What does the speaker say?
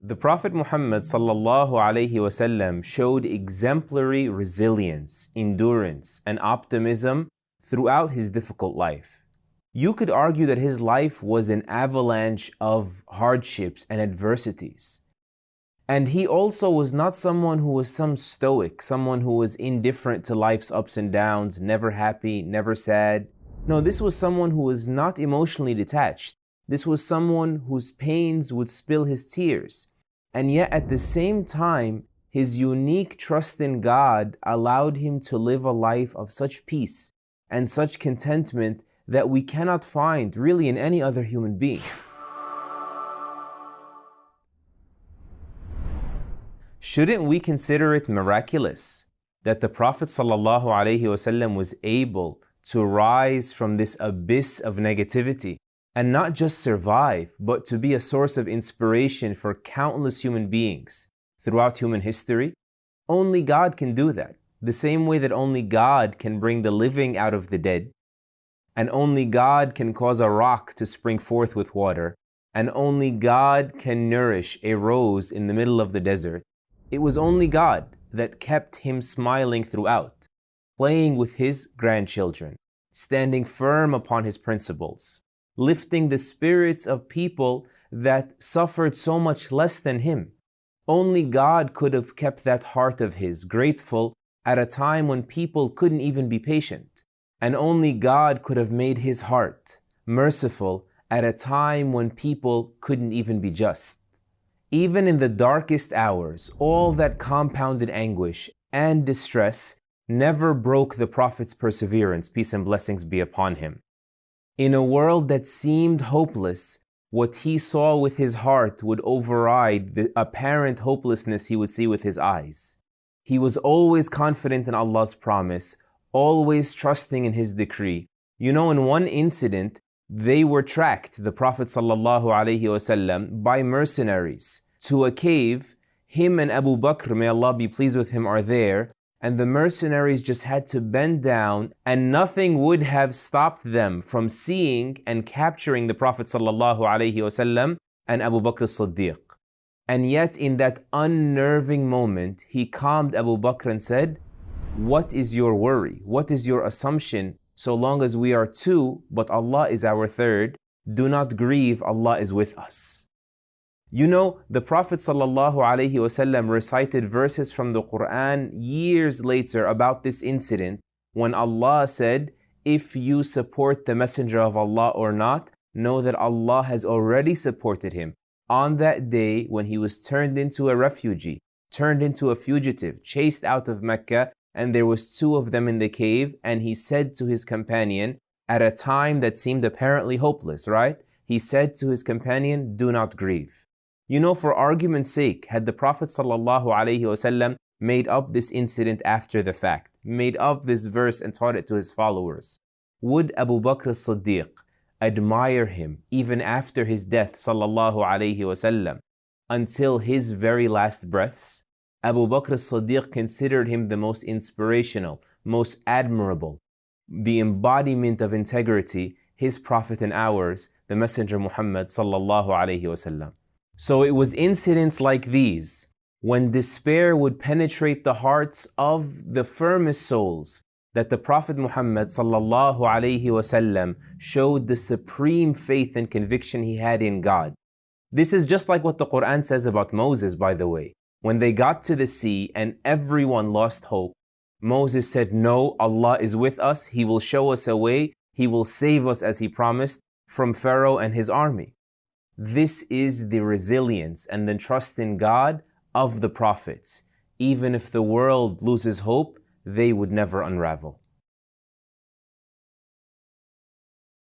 The Prophet Muhammad sallallahu alaihi wasallam showed exemplary resilience, endurance, and optimism throughout his difficult life. You could argue that his life was an avalanche of hardships and adversities. And he also was not someone who was some stoic, someone who was indifferent to life's ups and downs, never happy, never sad. No, this was someone who was not emotionally detached. This was someone whose pains would spill his tears. And yet at the same time, his unique trust in God allowed him to live a life of such peace and such contentment that we cannot find really in any other human being. Shouldn't we consider it miraculous that the Prophet ﷺ was able to rise from this abyss of negativity and not just survive, but to be a source of inspiration for countless human beings throughout human history? Only God can do that. The same way that only God can bring the living out of the dead, and only God can cause a rock to spring forth with water, and only God can nourish a rose in the middle of the desert. It was only God that kept him smiling throughout, playing with his grandchildren, standing firm upon his principles, lifting the spirits of people that suffered so much less than him. Only God could have kept that heart of his grateful at a time when people couldn't even be patient. And only God could have made his heart merciful at a time when people couldn't even be just. Even in the darkest hours, all that compounded anguish and distress never broke the Prophet's perseverance, peace and blessings be upon him. In a world that seemed hopeless, what he saw with his heart would override the apparent hopelessness he would see with his eyes. He was always confident in Allah's promise, always trusting in his decree. You know, in one incident, they were tracked, the Prophet ﷺ, by mercenaries to a cave. Him and Abu Bakr, may Allah be pleased with him, are there, and the mercenaries just had to bend down, and nothing would have stopped them from seeing and capturing the Prophet ﷺ and Abu Bakr as-Siddiq. And yet in that unnerving moment, he calmed Abu Bakr and said, "What is your worry? What is your assumption? So long as we are two, but Allah is our third, do not grieve, Allah is with us." You know, the Prophet ﷺ recited verses from the Quran years later about this incident when Allah said, "If you support the Messenger of Allah or not, know that Allah has already supported him." On that day when he was turned into a refugee, turned into a fugitive, chased out of Mecca, and there was two of them in the cave, and he said to his companion, at a time that seemed apparently hopeless, right? He said to his companion, "Do not grieve." You know, for argument's sake, had the Prophet ﷺ made up this incident after the fact, made up this verse and taught it to his followers, would Abu Bakr as-Siddiq admire him even after his death ﷺ until his very last breaths? Abu Bakr as-Siddiq considered him the most inspirational, most admirable, the embodiment of integrity, his Prophet and ours, the Messenger Muhammad ﷺ. So it was incidents like these, when despair would penetrate the hearts of the firmest souls, that the Prophet Muhammad ﷺ showed the supreme faith and conviction he had in God. This is just like what the Quran says about Moses, by the way. When they got to the sea and everyone lost hope, Moses said, "No, Allah is with us. He will show us a way. He will save us as He promised from Pharaoh and his army." This is the resilience and the trust in God of the prophets. Even if the world loses hope, they would never unravel.